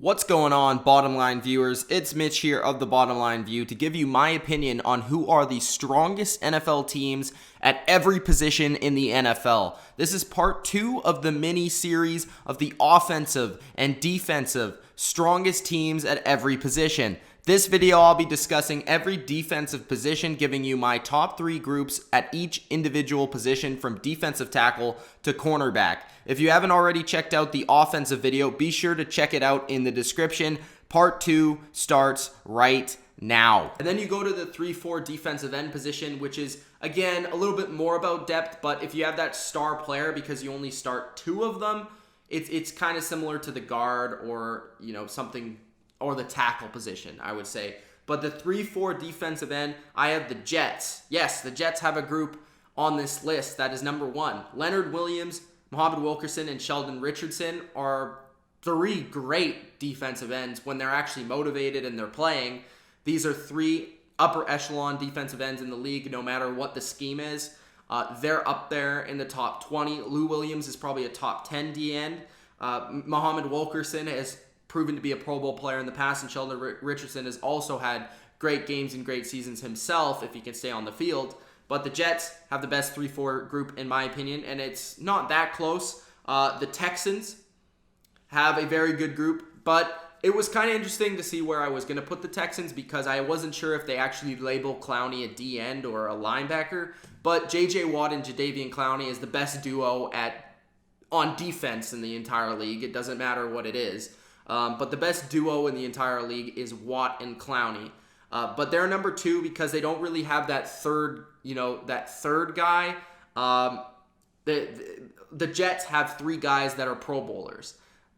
What's going on, Bottom Line viewers? It's Mitch here of the Bottom Line View to give you my opinion on who are the strongest NFL teams at every position in the NFL. This is part 2 of the mini-series of the offensive and defensive strongest teams at every position. This video, I'll be discussing every defensive position, giving you my top 3 groups at each individual position from defensive tackle to cornerback. If you haven't already checked out the offensive video, be sure to check it out in the description. Part 2 starts right now. And then you go to the 3-4 defensive end position, which is, again, a little bit more about depth, but if you have that star player because you only start 2 of them, it's kind of similar to the guard or, something, or the tackle position, I would say. But the 3-4 defensive end, I have the Jets. Yes, the Jets have a group on this list that is number 1. Leonard Williams, Muhammad Wilkerson, and Sheldon Richardson are 3 great defensive ends when they're actually motivated and they're playing. These are 3 upper echelon defensive ends in the league, no matter what the scheme is. They're up there in the top 20. Lou Williams is probably a top 10 D end. Muhammad Wilkerson has proven to be a Pro Bowl player in the past, and Sheldon Richardson has also had great games and great seasons himself if he can stay on the field. But the Jets have the best 3-4 group in my opinion, and it's not that close. The Texans have a very good group, but it was kind of interesting to see where I was going to put the Texans because I wasn't sure if they actually label Clowney a D end or a linebacker. But J.J. Watt and Jadeveon Clowney is the best duo on defense in the entire league. It doesn't matter what it is. But the best duo in the entire league is Watt and Clowney. But they're number 2 because they don't really have that third guy. The Jets have 3 guys that are Pro Bowlers.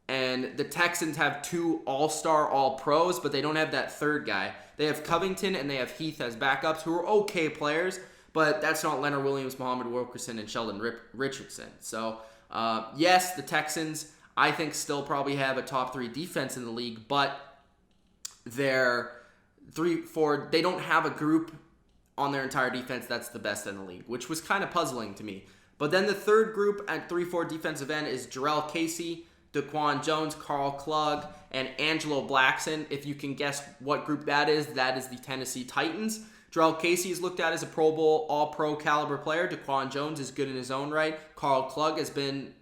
And the Texans have 2 all-star, all-pros, but they don't have that third guy. They have Covington and they have Heath as backups, who are okay players, but that's not Leonard Williams, Muhammad Wilkerson, and Sheldon Richardson. So, yes, the Texans, I think, still probably have a top 3 defense in the league, but they're 3-4. They don't have a group on their entire defense that's the best in the league, which was kind of puzzling to me. But then the third group at 3-4 defensive end is Jarrell Casey, Daquan Jones, Carl Klug, and Angelo Blackson. If you can guess what group that is the Tennessee Titans. Jarrell Casey is looked at as a Pro Bowl, all-pro caliber player. Daquan Jones is good in his own right. Carl Klug has been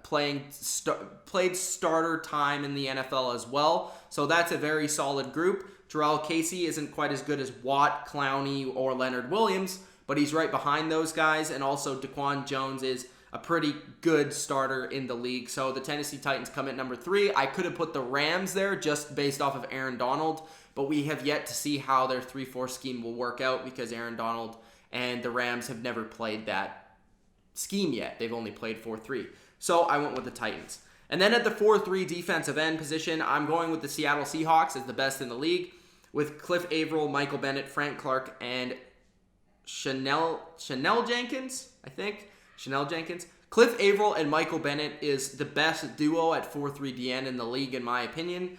played starter time in the NFL as well. So that's a very solid group. Jarrell Casey isn't quite as good as Watt, Clowney, or Leonard Williams, but he's right behind those guys. And also Daquan Jones is a pretty good starter in the league. So the Tennessee Titans come at number 3. I could have put the Rams there just based off of Aaron Donald, but we have yet to see how their 3-4 scheme will work out because Aaron Donald and the Rams have never played that scheme yet. They've only played 4-3. So I went with the Titans. And then at the 4-3 defensive end position, I'm going with the Seattle Seahawks as the best in the league, with Cliff Averill, Michael Bennett, Frank Clark, and Chanel Jenkins, I think. Chanel Jenkins. Cliff Averill and Michael Bennett is the best duo at 4-3 DN in the league, in my opinion.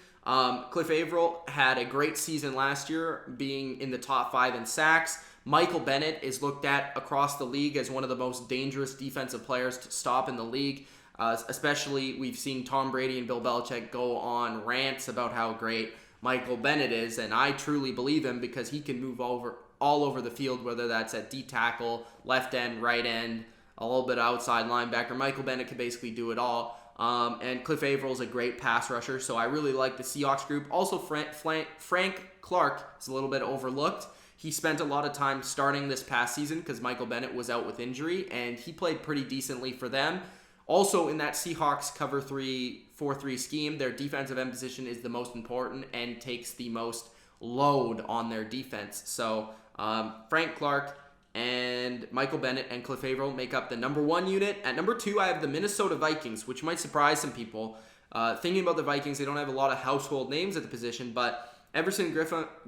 Cliff Averill had a great season last year, being in the top 5 in sacks. Michael Bennett is looked at across the league as one of the most dangerous defensive players to stop in the league. Especially, we've seen Tom Brady and Bill Belichick go on rants about how great Michael Bennett is, and I truly believe him because he can move all over the field, whether that's at D tackle, left end, right end, a little bit outside linebacker. Michael Bennett can basically do it all. And Cliff Averill is a great pass rusher, so I really like the Seahawks group. Also, Frank Clark is a little bit overlooked. He spent a lot of time starting this past season because Michael Bennett was out with injury, and he played pretty decently for them. Also, in that Seahawks cover 3-4-3 scheme, their defensive end position is the most important and takes the most load on their defense. So, Frank Clark and Michael Bennett and Cliff Averill make up the number 1 unit. At number 2, I have the Minnesota Vikings, which might surprise some people. Thinking about the Vikings, they don't have a lot of household names at the position, but Everson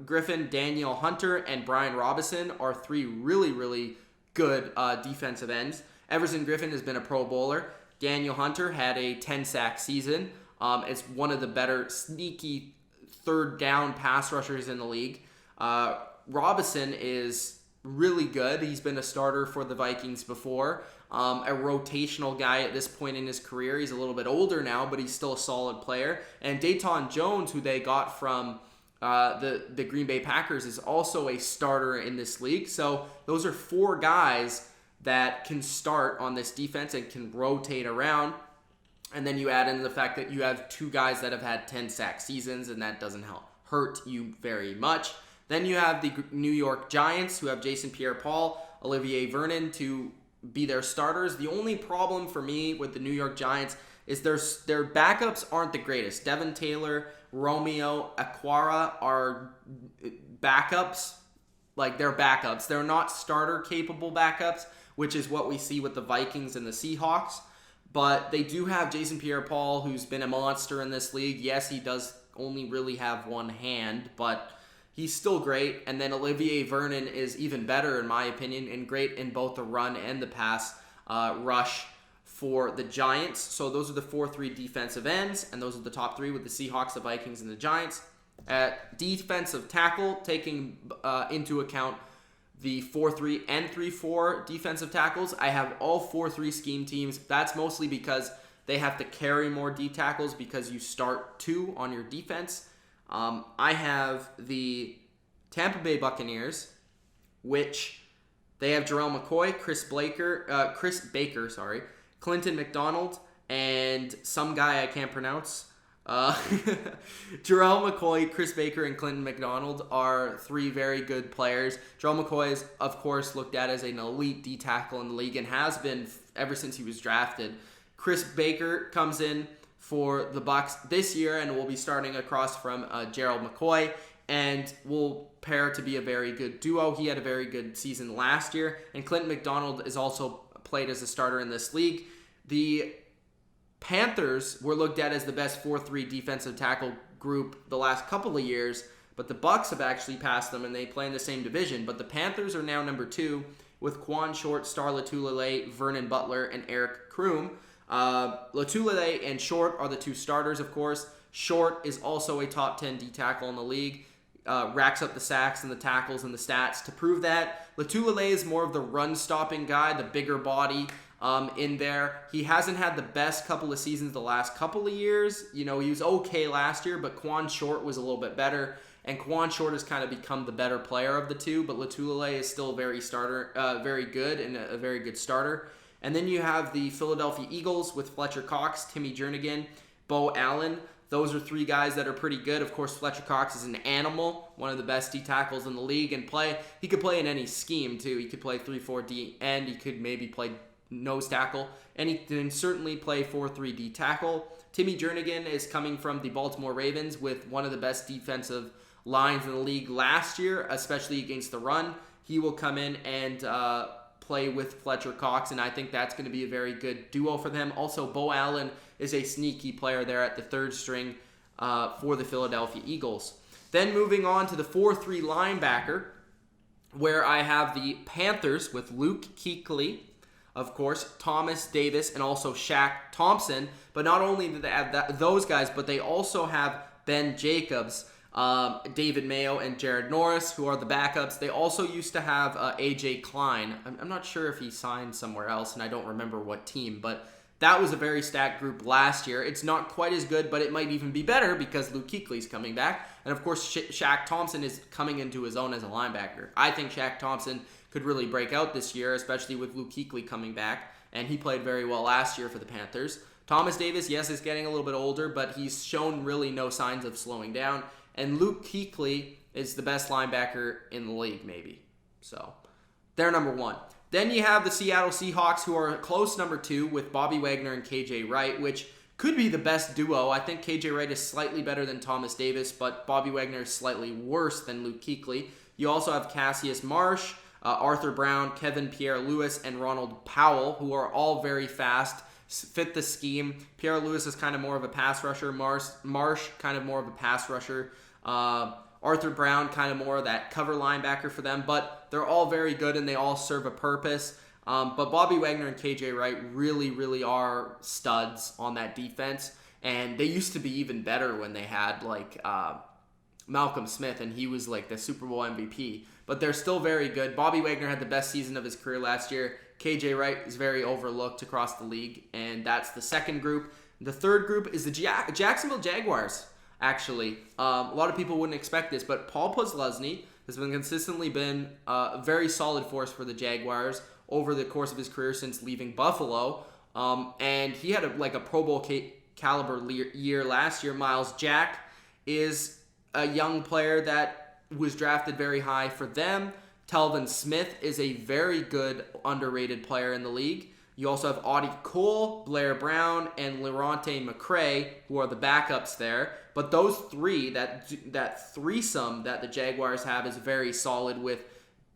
Griffin, Daniel Hunter, and Brian Robinson are 3 really, really good defensive ends. Everson Griffin has been a Pro Bowler. Daniel Hunter had a 10-sack season. It's one of the better sneaky third down pass rushers in the league. Robinson is really good. He's been a starter for the Vikings before. a rotational guy at this point in his career. He's a little bit older now, but he's still a solid player. And Dayton Jones, who they got from the Green Bay Packers, is also a starter in this league. So those are 4 guys that can start on this defense and can rotate around. And then you add in the fact that you have 2 guys that have had 10 sack seasons, and that doesn't hurt you very much. Then you have the New York Giants, who have Jason Pierre-Paul, Olivier Vernon to be their starters. The only problem for me with the New York Giants is their backups aren't the greatest. Devin Taylor, Romeo Aquara are backups. Like, they're backups. They're not starter-capable backups, which is what we see with the Vikings and the Seahawks. But they do have Jason Pierre-Paul, who's been a monster in this league. Yes, he does only really have one hand, but he's still great. And then Olivier Vernon is even better, in my opinion, and great in both the run and the pass rush for the Giants. So those are the 4-3 defensive ends, and those are the top 3 with the Seahawks, the Vikings, and the Giants. At defensive tackle, taking into account the 4-3 and 3-4 defensive tackles, I have all 4-3 scheme teams. That's mostly because they have to carry more D tackles because you start 2 on your defense. I have the Tampa Bay Buccaneers, which they have Jarrell McCoy, Chris Baker, Clinton McDonald, and some guy I can't pronounce. Jarrell McCoy, Chris Baker, and Clinton McDonald are 3 very good players. Jarrell McCoy is, of course, looked at as an elite D tackle in the league and has been ever since he was drafted. Chris Baker comes in for the Bucs this year and will be starting across from Gerald McCoy and will pair to be a very good duo. He had a very good season last year, and Clinton McDonald is also played as a starter in this league. The Panthers were looked at as the best 4-3 defensive tackle group the last couple of years, but the Bucs have actually passed them, and they play in the same division. But the Panthers are now number 2 with Quan Short, Star Latulele, Vernon Butler, and Eric Kroom. Latulele and Short are the 2 starters, of course. Short is also a top 10 D tackle in the league. Racks up the sacks and the tackles and the stats to prove that. Latulele is more of the run-stopping guy, the bigger body in there. He hasn't had the best couple of seasons the last couple of years. You know, he was okay last year, but Quan Short was a little bit better. And Quan Short has kind of become the better player of the 2, but Latulele is still very good and a very good starter. And then you have the Philadelphia Eagles with Fletcher Cox, Timmy Jernigan, Bo Allen. Those are 3 guys that are pretty good. Of course, Fletcher Cox is an animal, one of the best D tackles in the league, and he could play in any scheme too. He could play 3-4 D end. He could maybe play nose tackle, and he can certainly play 4-3 D tackle. Timmy Jernigan is coming from the Baltimore Ravens with one of the best defensive lines in the league last year, especially against the run. He will come in and play with Fletcher Cox, and I think that's going to be a very good duo for them. Also, Bo Allen is a sneaky player there at the 3rd string for the Philadelphia Eagles. Then moving on to the 4-3 linebacker, where I have the Panthers with Luke Kuechly, of course, Thomas Davis, and also Shaq Thompson. But not only do they have those guys, but they also have Ben Jacobs, David Mayo, and Jared Norris, who are the backups. They also used to have A.J. Klein. I'm not sure if he signed somewhere else, and I don't remember what team, but that was a very stacked group last year. It's not quite as good, but it might even be better because Luke Kuechly's coming back. And, of course, Shaq Thompson is coming into his own as a linebacker. I think Shaq Thompson could really break out this year, especially with Luke Kuechly coming back, and he played very well last year for the Panthers. Thomas Davis, yes, is getting a little bit older, but he's shown really no signs of slowing down. And Luke Kuechly is the best linebacker in the league, maybe. So, they're number 1. Then you have the Seattle Seahawks, who are a close number 2 with Bobby Wagner and KJ Wright, which could be the best duo. I think KJ Wright is slightly better than Thomas Davis, but Bobby Wagner is slightly worse than Luke Kuechly. You also have Cassius Marsh, Arthur Brown, Kevin Pierre-Louis, and Ronald Powell, who are all very fast, fit the scheme. Pierre-Louis is kind of more of a pass rusher. Marsh kind of more of a pass rusher. Arthur Brown kind of more of that cover linebacker for them, but they're all very good and they all serve a purpose. But Bobby Wagner and KJ Wright really, really are studs on that defense, and they used to be even better when they had like Malcolm Smith, and he was like the Super Bowl MVP. But they're still very good. Bobby Wagner had the best season of his career last year. KJ Wright is very overlooked across the league, and that's the second group. The third group is the Jacksonville Jaguars, actually. A lot of people wouldn't expect this, but Paul Posluszny has consistently been a very solid force for the Jaguars over the course of his career since leaving Buffalo. And he had a Pro Bowl caliber year last year. Miles Jack is a young player that was drafted very high for them. Telvin Smith is a very good underrated player in the league. You also have Audie Cole, Blair Brown, and Leronte McCray, who are the backups there. But those three, that threesome that the Jaguars have is very solid with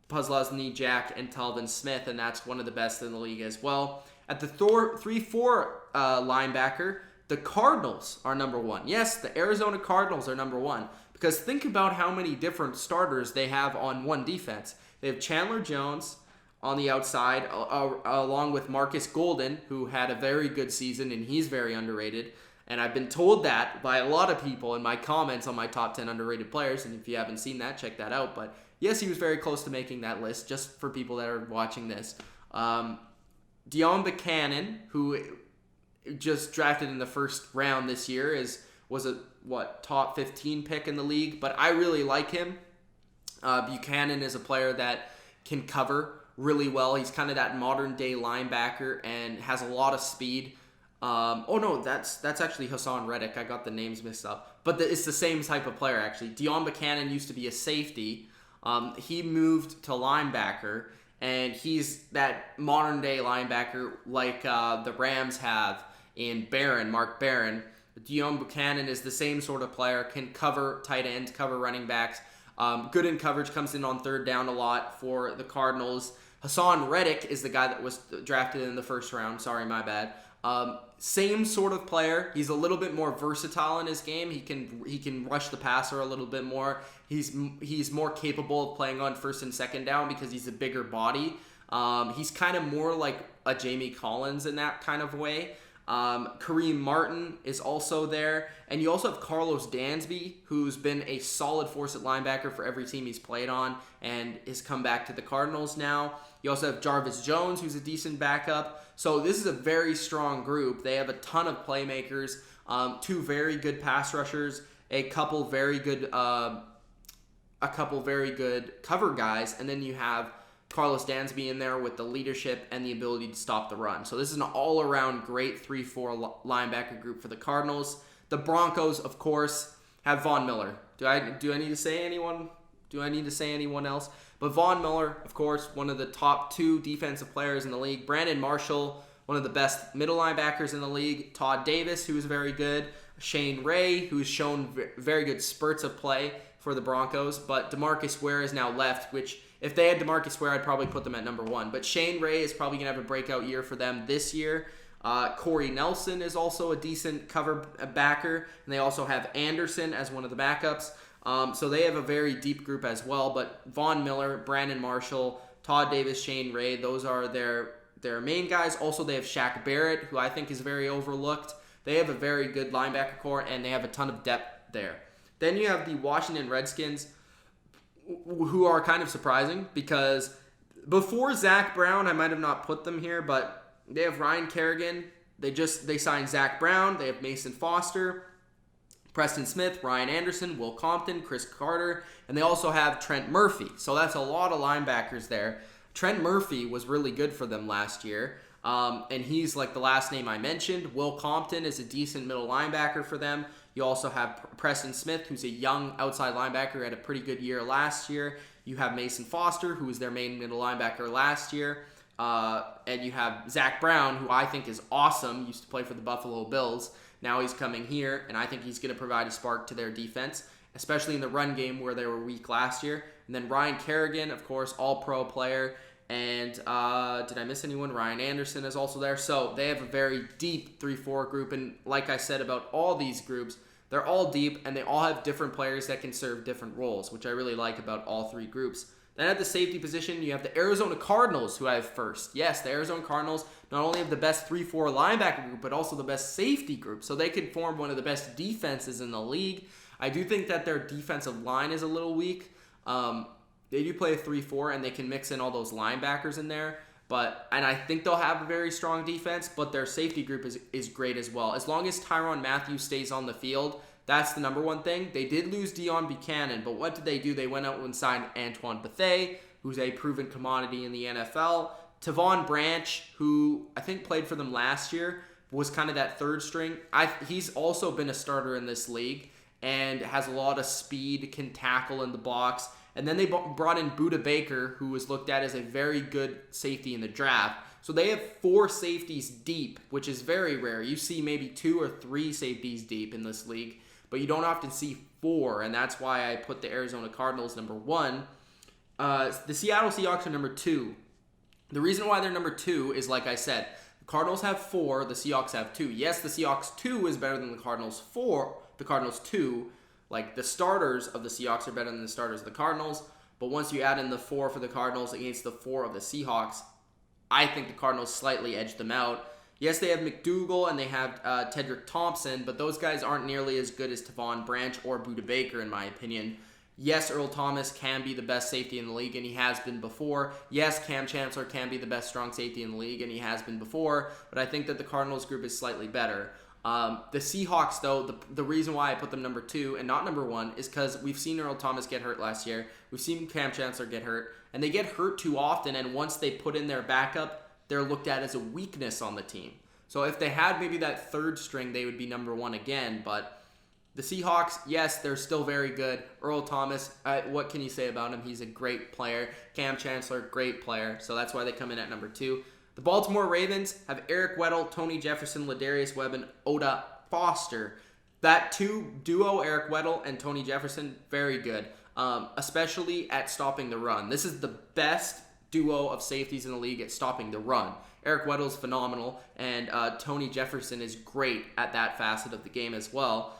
Posluszny, Jack, and Telvin Smith, and that's one of the best in the league as well. At the 3-4 linebacker, the Cardinals are number one. Yes, the Arizona Cardinals are number one. Because think about how many different starters they have on one defense. They have Chandler Jones on the outside, along with Marcus Golden, who had a very good season, and he's very underrated. And I've been told that by a lot of people in my comments on my top 10 underrated players. And if you haven't seen that, check that out. But yes, he was very close to making that list, just for people that are watching this. Deon Buchanan, who just drafted in the first round this year, was a top 15 pick in the league. But I really like him. Buchanan is a player that can cover really well. He's kind of that modern day linebacker and has a lot of speed. That's actually Hassan Reddick. I got the names mixed up. But it's the same type of player, actually. Deon Buchanan used to be a safety. He moved to linebacker, and he's that modern day linebacker like the Rams have in Mark Barron. Deon Buchanan is the same sort of player, can cover tight ends, cover running backs. Good in coverage, comes in on third down a lot for the Cardinals. Hassan Reddick is the guy that was drafted in the first round. Sorry, my bad. Same sort of player. He's a little bit more versatile in his game. He can rush the passer a little bit more. He's more capable of playing on first and second down because he's a bigger body. He's kind of more like a Jamie Collins in that kind of way. Kareem Martin is also there. And you also have Carlos Dansby, who's been a solid force at linebacker for every team he's played on and has come back to the Cardinals now. You also have Jarvis Jones, who's a decent backup. So this is a very strong group. They have a ton of playmakers, two very good pass rushers, a couple very good cover guys, and then you have Carlos Dansby in there with the leadership and the ability to stop the run. So this is an all-around great 3-4 linebacker group for the Cardinals. The Broncos, of course, have Von Miller. Do I need to say anyone? Do I need to say anyone else? But Von Miller, of course, one of the top 2 defensive players in the league. Brandon Marshall, one of the best middle linebackers in the league. Todd Davis, who is very good. Shane Ray, who's shown very good spurts of play for the Broncos. But DeMarcus Ware is now left, which if they had DeMarcus Ware, I'd probably put them at number 1. But Shane Ray is probably going to have a breakout year for them this year. Corey Nelson is also a decent cover backer. And they also have Anderson as one of the backups. So they have a very deep group as well. But Von Miller, Brandon Marshall, Todd Davis, Shane Ray, those are their main guys. Also, they have Shaq Barrett, who I think is very overlooked. They have a very good linebacker core, and they have a ton of depth there. Then you have the Washington Redskins, who are kind of surprising because before Zach Brown, I might have not put them here, but they have Ryan Kerrigan. They signed Zach Brown. They have Mason Foster, Preston Smith, Ryan Anderson, Will Compton, Chris Carter, and they also have Trent Murphy. So that's a lot of linebackers there. Trent Murphy was really good for them last year, and he's like the last name I mentioned. Will Compton is a decent middle linebacker for them. You also have Preston Smith, who's a young outside linebacker, had a pretty good year last year. You have Mason Foster, who was their main middle linebacker last year. And you have Zach Brown, who I think is awesome, used to play for the Buffalo Bills. Now he's coming here, and I think he's going to provide a spark to their defense, especially in the run game where they were weak last year. And then Ryan Kerrigan, of course, all-pro player. And did I miss anyone? Ryan Anderson is also there. So they have a very deep 3-4 group. And like I said about all these groups, they're all deep, and they all have different players that can serve different roles, which I really like about all 3 groups. Then at the safety position, you have the Arizona Cardinals, who I have first. Yes, the Arizona Cardinals not only have the best 3-4 linebacker group, but also the best safety group. So they could form one of the best defenses in the league. I do think that their defensive line is a little weak. They do play a 3-4, and they can mix in all those linebackers in there. And I think they'll have a very strong defense, but their safety group is great as well. As long as Tyrann Mathieu stays on the field, that's the number one thing. They did lose Deion Buchanan, but what did they do? They went out and signed Antoine Bethea, who's a proven commodity in the NFL. Tavon Branch, who I think played for them last year, was kind of that third string. He's also been a starter in this league and has a lot of speed, can tackle in the box. And then they brought in Budda Baker, who was looked at as a very good safety in the draft. So they have 4 safeties deep, which is very rare. You see maybe 2 or 3 safeties deep in this league, but you don't often see 4, and that's why I put the Arizona Cardinals number 1. The Seattle Seahawks are number 2. The reason why they're number 2 is, like I said, the Cardinals have 4, the Seahawks have 2. Yes, the Seahawks 2 is better than the Cardinals 4. The Cardinals 2, like the starters of the Seahawks are better than the starters of the Cardinals. But once you add in the 4 for the Cardinals against the 4 of the Seahawks, I think the Cardinals slightly edge them out. Yes, they have McDougal and they have Tedrick Thompson, but those guys aren't nearly as good as Tavon Branch or Budda Baker, in my opinion. Yes, Earl Thomas can be the best safety in the league, and he has been before. Yes, Cam Chancellor can be the best strong safety in the league, and he has been before. But I think that the Cardinals group is slightly better. The Seahawks, though, the reason why I put them number 2 and not number 1 is because we've seen Earl Thomas get hurt last year. We've seen Cam Chancellor get hurt, and they get hurt too often, and once they put in their backup, they're looked at as a weakness on the team. So if they had maybe that third string, they would be number 1 again, but the Seahawks, yes, they're still very good. Earl Thomas, what can you say about him? He's a great player. Cam Chancellor, great player. So that's why they come in at number 2. The Baltimore Ravens have Eric Weddle, Tony Jefferson, Ladarius Webb, and Oda Foster. That duo, Eric Weddle and Tony Jefferson, very good, especially at stopping the run. This is the best duo of safeties in the league at stopping the run. Eric Weddle is phenomenal, and Tony Jefferson is great at that facet of the game as well.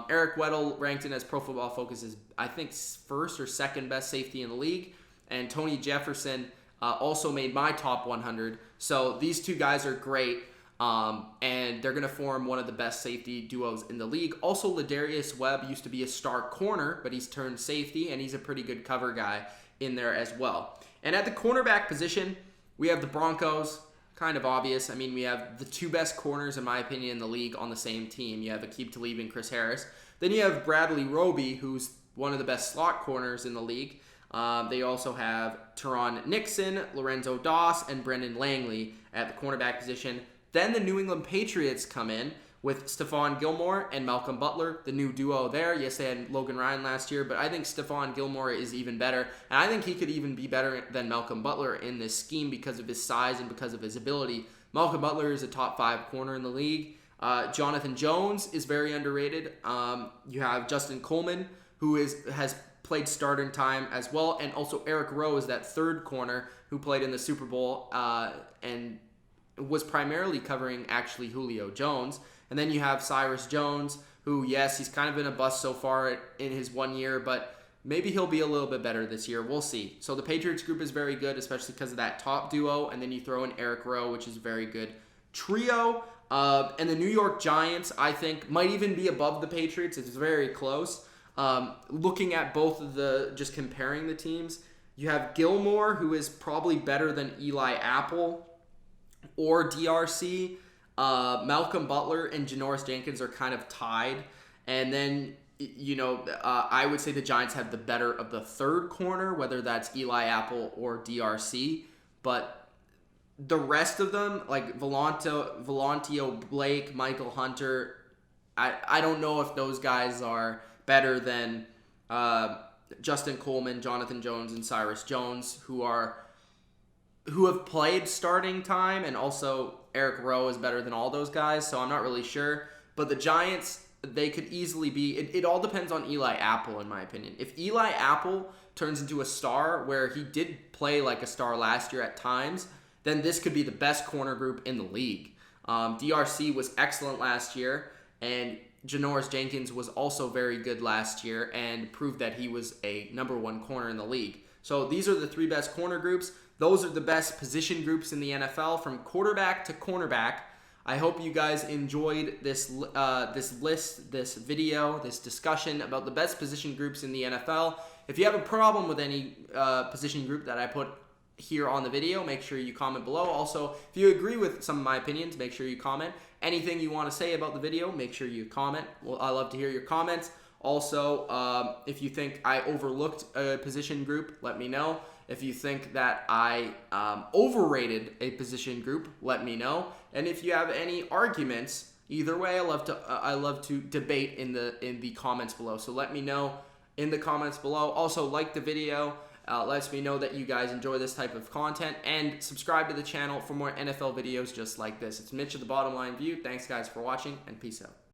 Eric Weddle ranked in as Pro Football Focus is, I think, first or second best safety in the league. And Tony Jefferson also made my top 100. So these 2 guys are great. And they're going to form one of the best safety duos in the league. Also, Ladarius Webb used to be a star corner, but he's turned safety, and he's a pretty good cover guy in there as well. And at the cornerback position, we have the Broncos. Kind of obvious. I mean, we have the 2 best corners, in my opinion, in the league on the same team. You have Aqib Talib and Chris Harris. Then you have Bradley Roby, who's one of the best slot corners in the league. They also have Teron Nixon, Lorenzo Doss, and Brendan Langley at the cornerback position. Then the New England Patriots come in with Stephon Gilmore and Malcolm Butler, the new duo there. Yes, they had Logan Ryan last year, but I think Stephon Gilmore is even better. And I think he could even be better than Malcolm Butler in this scheme because of his size and because of his ability. Malcolm Butler is a top 5 corner in the league. Jonathan Jones is very underrated. You have Justin Coleman, who has played starting time as well. And also Eric Rowe is that 3rd corner who played in the Super Bowl and was primarily covering actually Julio Jones. And then you have Cyrus Jones, who, yes, he's kind of been a bust so far in his 1 year, but maybe he'll be a little bit better this year. We'll see. So the Patriots group is very good, especially because of that top duo. And then you throw in Eric Rowe, which is a very good trio. And the New York Giants, I think, might even be above the Patriots. It's very close. Looking at both of just comparing the teams, you have Gilmore, who is probably better than Eli Apple or DRC. Malcolm Butler and Janoris Jenkins are kind of tied. And then, I would say the Giants have the better of the 3rd corner, whether that's Eli Apple or DRC. But the rest of them, like Volantio Blake, Michael Hunter, I don't know if those guys are better than Justin Coleman, Jonathan Jones, and Cyrus Jones, who have played starting time, and also Eric Rowe is better than all those guys, so I'm not really sure. But the Giants, they could easily be... It all depends on Eli Apple, in my opinion. If Eli Apple turns into a star, where he did play like a star last year at times, then this could be the best corner group in the league. DRC was excellent last year, and Janoris Jenkins was also very good last year and proved that he was a number 1 corner in the league. So these are the 3 best corner groups. Those are the best position groups in the NFL from quarterback to cornerback. I hope you guys enjoyed this list, this video, this discussion about the best position groups in the NFL. If you have a problem with any position group that I put here on the video, make sure you comment below. Also, if you agree with some of my opinions, make sure you comment. Anything you want to say about the video, make sure you comment. Well, I love to hear your comments. Also, if you think I overlooked a position group, let me know. If you think that I overrated a position group, let me know. And if you have any arguments, either way, I love to debate in the comments below. So let me know in the comments below. Also, like the video. Lets me know that you guys enjoy this type of content, and subscribe to the channel for more NFL videos just like this. It's Mitch of the Bottom Line View. Thanks guys for watching, and peace out.